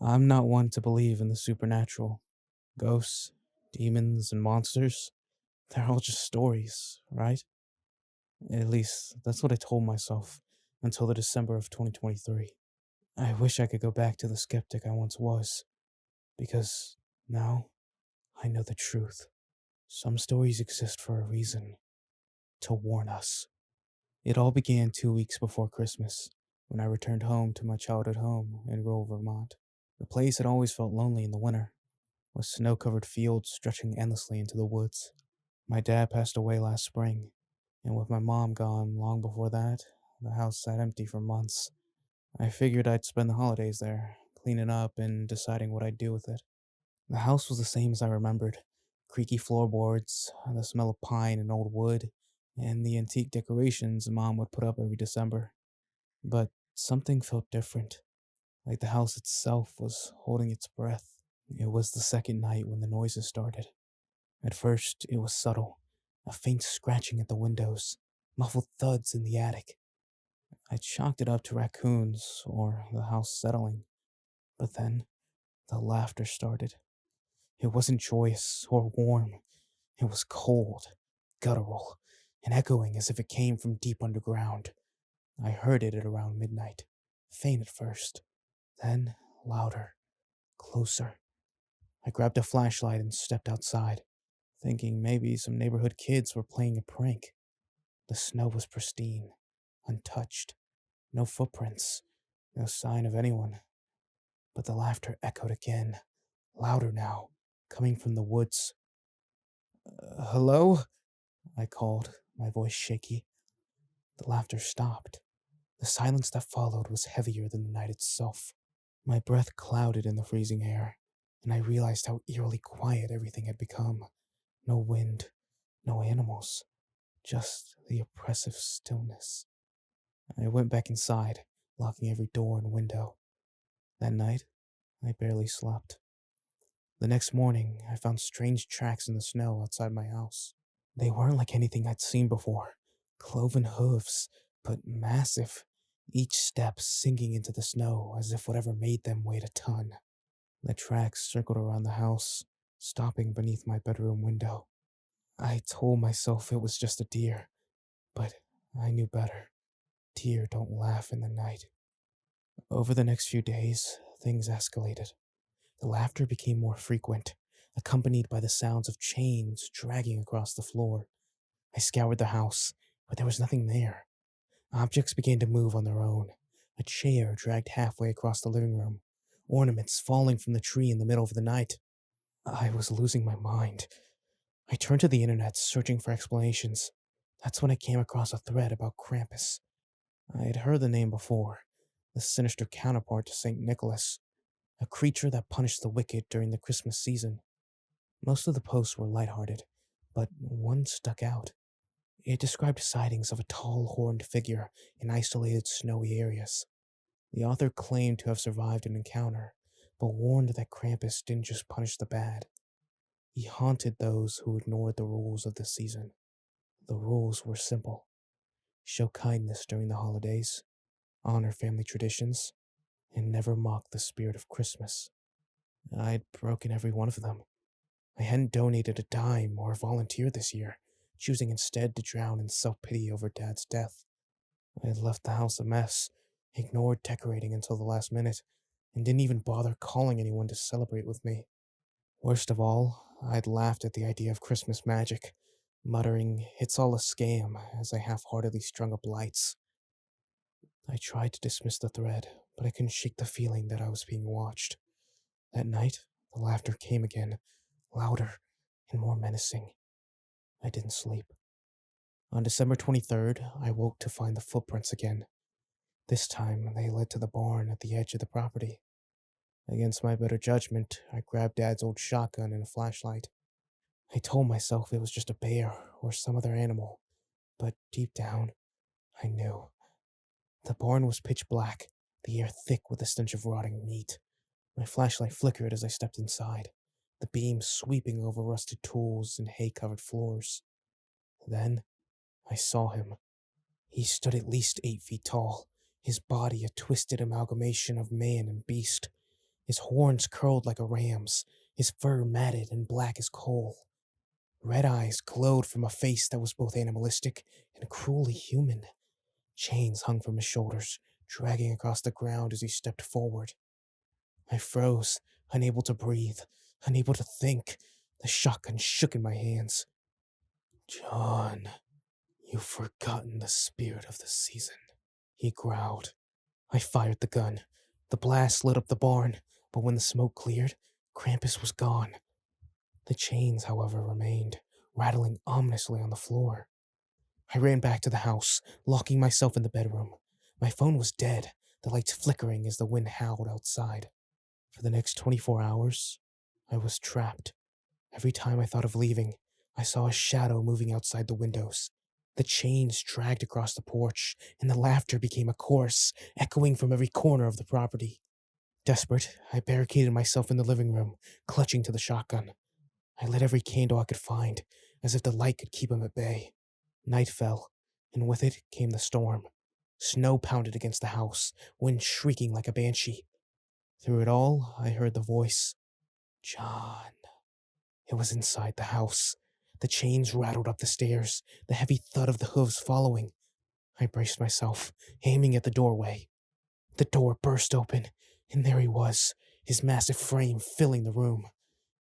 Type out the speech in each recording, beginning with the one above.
I'm not one to believe in the supernatural. Ghosts, demons, and monsters, they're all just stories, right? At least, that's what I told myself until the December of 2023. I wish I could go back to the skeptic I once was, because now I know the truth. Some stories exist for a reason, to warn us. It all began 2 weeks before Christmas, when I returned home to my childhood home in rural Vermont. The place had always felt lonely in the winter, with snow-covered fields stretching endlessly into the woods. My dad passed away last spring, and with my mom gone long before that, the house sat empty for months. I figured I'd spend the holidays there, cleaning up and deciding what I'd do with it. The house was the same as I remembered: creaky floorboards, the smell of pine and old wood, and the antique decorations Mom would put up every December. But something felt different, like the house itself was holding its breath. It was the second night when the noises started. At first, it was subtle, a faint scratching at the windows, muffled thuds in the attic. I chalked it up to raccoons or the house settling, but then the laughter started. It wasn't joyous or warm, it was cold, guttural, and echoing as if it came from deep underground. I heard it at around midnight, faint at first, then louder, closer. I grabbed a flashlight and stepped outside, thinking maybe some neighborhood kids were playing a prank. The snow was pristine, untouched, no footprints, no sign of anyone. But the laughter echoed again, louder now, coming from the woods. Hello? I called, my voice shaky. The laughter stopped. The silence that followed was heavier than the night itself. My breath clouded in the freezing air, and I realized how eerily quiet everything had become. No wind, no animals, just the oppressive stillness. I went back inside, locking every door and window. That night, I barely slept. The next morning, I found strange tracks in the snow outside my house. They weren't like anything I'd seen before. Cloven hooves, but massive, each step sinking into the snow as if whatever made them weighed a ton. The tracks circled around the house, stopping beneath my bedroom window. I told myself it was just a deer, but I knew better. Deer don't laugh in the night. Over the next few days, things escalated. The laughter became more frequent, accompanied by the sounds of chains dragging across the floor. I scoured the house, but there was nothing there. Objects began to move on their own. A chair dragged halfway across the living room, ornaments falling from the tree in the middle of the night. I was losing my mind. I turned to the internet, searching for explanations. That's when I came across a thread about Krampus. I had heard the name before, the sinister counterpart to St. Nicholas, a creature that punished the wicked during the Christmas season. Most of the posts were lighthearted, but one stuck out. It described sightings of a tall, horned figure in isolated snowy areas. The author claimed to have survived an encounter, but warned that Krampus didn't just punish the bad. He haunted those who ignored the rules of the season. The rules were simple: show kindness during the holidays, honor family traditions, and never mock the spirit of Christmas. I'd broken every one of them. I hadn't donated a dime or volunteered this year, choosing instead to drown in self-pity over Dad's death. I had left the house a mess, ignored decorating until the last minute, and didn't even bother calling anyone to celebrate with me. Worst of all, I'd laughed at the idea of Christmas magic, muttering, "It's all a scam," as I half-heartedly strung up lights. I tried to dismiss the thread, but I couldn't shake the feeling that I was being watched. That night, the laughter came again, louder and more menacing. I didn't sleep. On December 23rd, I woke to find the footprints again. This time, they led to the barn at the edge of the property. Against my better judgment, I grabbed Dad's old shotgun and a flashlight. I told myself it was just a bear or some other animal, but deep down, I knew. The barn was pitch black, the air thick with the stench of rotting meat. My flashlight flickered as I stepped inside, the beam sweeping over rusted tools and hay-covered floors. Then, I saw him. He stood at least 8 feet tall, his body a twisted amalgamation of man and beast. his horns curled like a ram's, his fur matted and black as coal. Red eyes glowed from a face that was both animalistic and cruelly human. Chains hung from his shoulders, dragging across the ground as he stepped forward. I froze, unable to breathe, unable to think. The shotgun shook in my hands. "John, you've forgotten the spirit of the season," he growled. I fired the gun. The blast lit up the barn, but when the smoke cleared, Krampus was gone. The chains, however, remained, rattling ominously on the floor. I ran back to the house, locking myself in the bedroom. My phone was dead, the lights flickering as the wind howled outside. For the next 24 hours, I was trapped. Every time I thought of leaving, I saw a shadow moving outside the windows. The chains dragged across the porch, and the laughter became a chorus, echoing from every corner of the property. Desperate, I barricaded myself in the living room, clutching to the shotgun. I lit every candle I could find, as if the light could keep him at bay. Night fell, and with it came the storm. Snow pounded against the house, wind shrieking like a banshee. Through it all, I heard the voice. "John." It was inside the house. The chains rattled up the stairs, the heavy thud of the hooves following. I braced myself, aiming at the doorway. The door burst open, and there he was, his massive frame filling the room.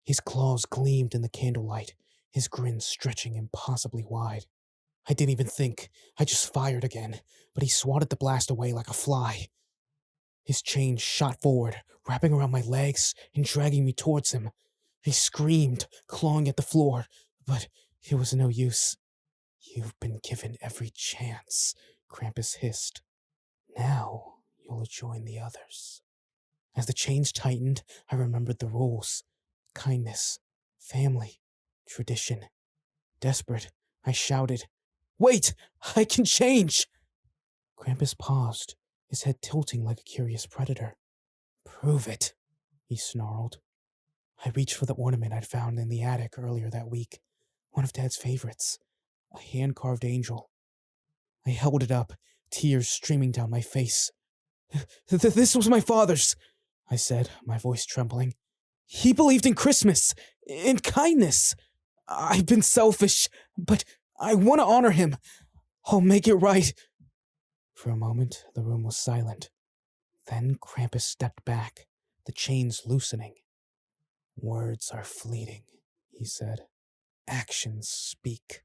His claws gleamed in the candlelight, his grin stretching impossibly wide. I didn't even think. I just fired again, but he swatted the blast away like a fly. His chain shot forward, wrapping around my legs and dragging me towards him. I screamed, clawing at the floor, but it was no use. "You've been given every chance," Krampus hissed. "Now you'll join the others." As the chains tightened, I remembered the rules. Kindness, family, tradition. Desperate, I shouted, "Wait! I can change!" Krampus paused, his head tilting like a curious predator. "Prove it," he snarled. I reached for the ornament I'd found in the attic earlier that week, one of Dad's favorites, a hand-carved angel. I held it up, tears streaming down my face. "This was my father's," I said, my voice trembling. "He believed in Christmas, in kindness. I've been selfish, but I want to honor him. I'll make it right." For a moment, the room was silent. Then Krampus stepped back, the chains loosening. "Words are fleeting," he said. "Actions speak."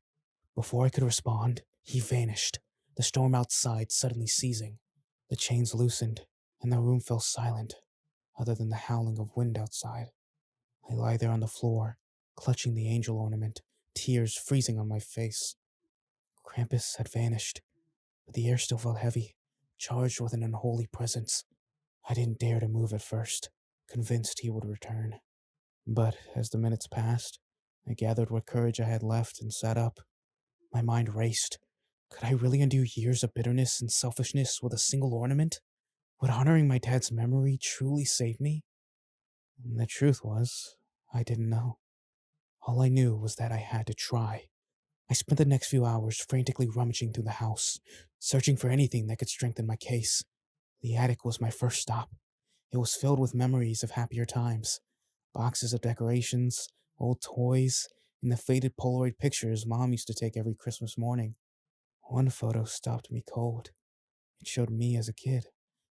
Before I could respond, he vanished, the storm outside suddenly ceasing. The chains loosened, and the room fell silent, other than the howling of wind outside. I lie there on the floor, clutching the angel ornament, tears freezing on my face. Krampus had vanished, but the air still felt heavy, charged with an unholy presence. I didn't dare to move at first, convinced he would return. But as the minutes passed, I gathered what courage I had left and sat up. My mind raced. Could I really undo years of bitterness and selfishness with a single ornament? Would honoring my dad's memory truly save me? And the truth was, I didn't know. All I knew was that I had to try. I spent the next few hours frantically rummaging through the house, searching for anything that could strengthen my case. The attic was my first stop. It was filled with memories of happier times. Boxes of decorations, old toys, and the faded Polaroid pictures Mom used to take every Christmas morning. One photo stopped me cold. It showed me as a kid,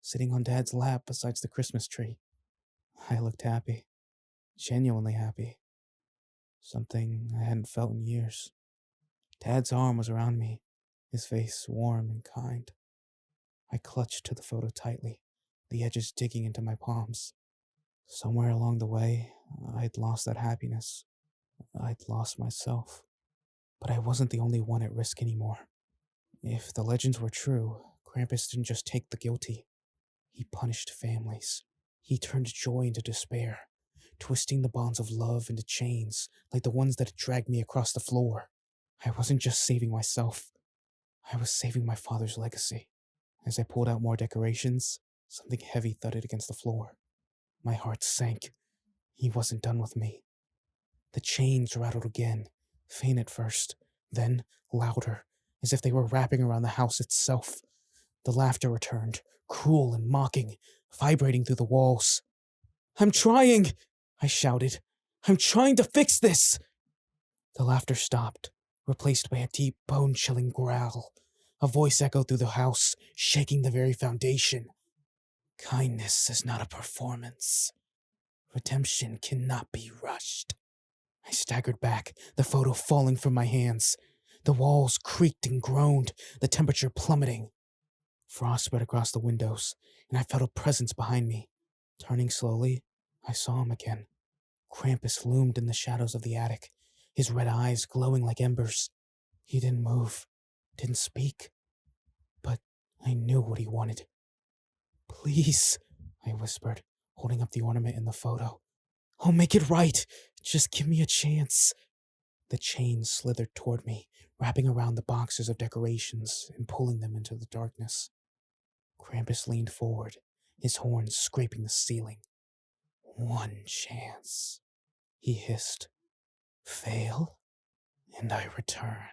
sitting on Dad's lap beside the Christmas tree. I looked happy, genuinely happy. Something I hadn't felt in years. Dad's arm was around me, his face warm and kind. I clutched to the photo tightly, the edges digging into my palms. Somewhere along the way, I'd lost that happiness. I'd lost myself. But I wasn't the only one at risk anymore. If the legends were true, Krampus didn't just take the guilty. He punished families. He turned joy into despair, twisting the bonds of love into chains like the ones that had dragged me across the floor. I wasn't just saving myself. I was saving my father's legacy. As I pulled out more decorations, something heavy thudded against the floor. My heart sank. He wasn't done with me. The chains rattled again, faint at first, then louder, as if they were wrapping around the house itself. The laughter returned, cruel and mocking, vibrating through the walls. I'm trying, I shouted. I'm trying to fix this! The laughter stopped, replaced by a deep, bone-chilling growl. A voice echoed through the house, shaking the very foundation. Kindness is not a performance. Redemption cannot be rushed. I staggered back, the photo falling from my hands. The walls creaked and groaned, the temperature plummeting. Frost spread across the windows, and I felt a presence behind me. Turning slowly, I saw him again. Krampus loomed in the shadows of the attic, his red eyes glowing like embers. He didn't move, didn't speak, but I knew what he wanted. Please, I whispered, holding up the ornament in the photo. I'll make it right. Just give me a chance. The chain slithered toward me, wrapping around the boxes of decorations and pulling them into the darkness. Krampus leaned forward, his horns scraping the ceiling. One chance, he hissed. Fail, and I return.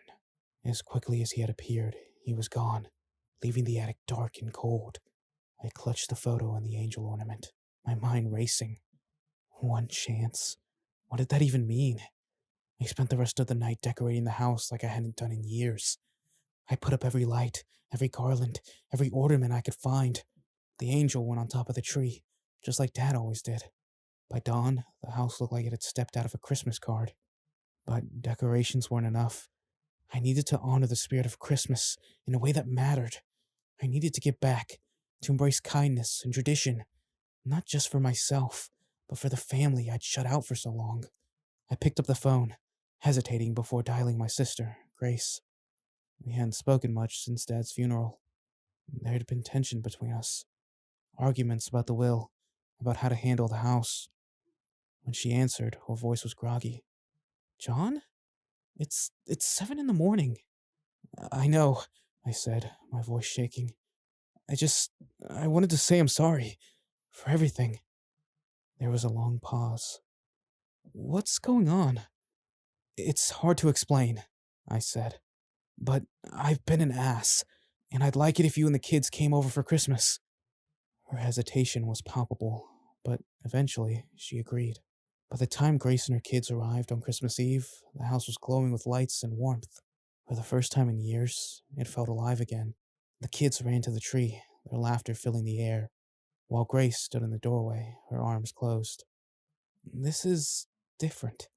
As quickly as he had appeared, he was gone, leaving the attic dark and cold. I clutched the photo and the angel ornament, my mind racing. One chance? What did that even mean? I spent the rest of the night decorating the house like I hadn't done in years. I put up every light, every garland, every ornament I could find. The angel went on top of the tree, just like Dad always did. By dawn, the house looked like it had stepped out of a Christmas card. But decorations weren't enough. I needed to honor the spirit of Christmas in a way that mattered. I needed to give back, to embrace kindness and tradition, not just for myself, but for the family I'd shut out for so long. I picked up the phone, hesitating before dialing my sister, Grace. We hadn't spoken much since Dad's funeral. There had been tension between us, arguments about the will, about how to handle the house. When she answered, her voice was groggy. John? It's 7 in the morning. I know, I said, my voice shaking. I wanted to say I'm sorry. For everything. There was a long pause. What's going on? It's hard to explain, I said. But I've been an ass, and I'd like it if you and the kids came over for Christmas. Her hesitation was palpable, but eventually she agreed. By the time Grace and her kids arrived on Christmas Eve, the house was glowing with lights and warmth. For the first time in years, it felt alive again. The kids ran to the tree, their laughter filling the air, while Grace stood in the doorway, her arms closed. This is different,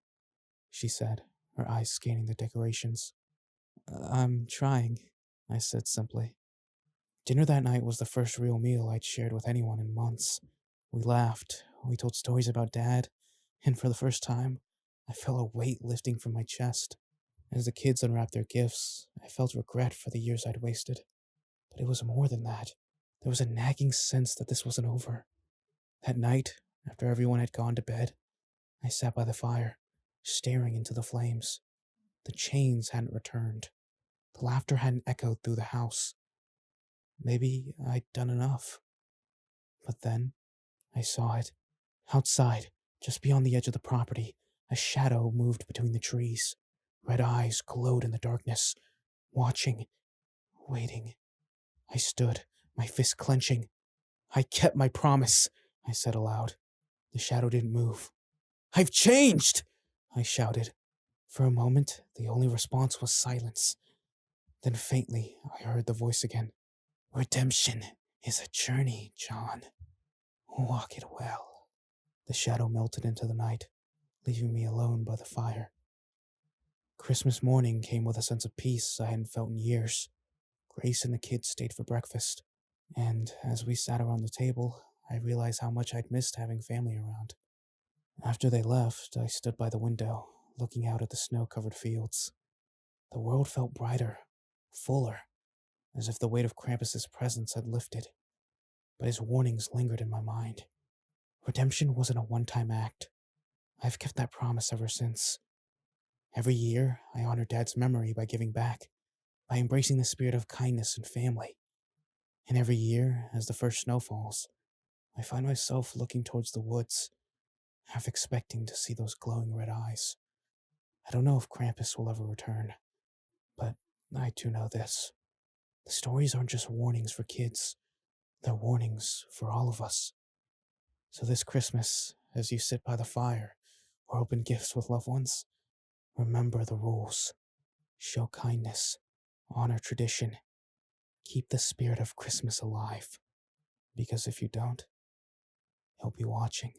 she said, her eyes scanning the decorations. I'm trying, I said simply. Dinner that night was the first real meal I'd shared with anyone in months. We laughed, we told stories about Dad, and for the first time, I felt a weight lifting from my chest. As the kids unwrapped their gifts, I felt regret for the years I'd wasted. But it was more than that. There was a nagging sense that this wasn't over. That night, after everyone had gone to bed, I sat by the fire, staring into the flames. The chains hadn't returned. The laughter hadn't echoed through the house. Maybe I'd done enough. But then, I saw it. Outside, just beyond the edge of the property, a shadow moved between the trees. Red eyes glowed in the darkness, watching, waiting. I stood, my fist clenching. I kept my promise, I said aloud. The shadow didn't move. I've changed, I shouted. For a moment, the only response was silence. Then faintly, I heard the voice again. Redemption is a journey, John. Walk it well. The shadow melted into the night, leaving me alone by the fire. Christmas morning came with a sense of peace I hadn't felt in years. Grace and the kids stayed for breakfast, and as we sat around the table, I realized how much I'd missed having family around. After they left, I stood by the window, looking out at the snow-covered fields. The world felt brighter, fuller, as if the weight of Krampus's presence had lifted. But his warnings lingered in my mind. Redemption wasn't a one-time act. I've kept that promise ever since. Every year, I honor Dad's memory by giving back, by embracing the spirit of kindness and family. And every year, as the first snow falls, I find myself looking towards the woods, half expecting to see those glowing red eyes. I don't know if Krampus will ever return, but I do know this. The stories aren't just warnings for kids. They're warnings for all of us. So this Christmas, as you sit by the fire or open gifts with loved ones, remember the rules. Show kindness, honor tradition, keep the spirit of Christmas alive. Because if you don't, he'll be watching.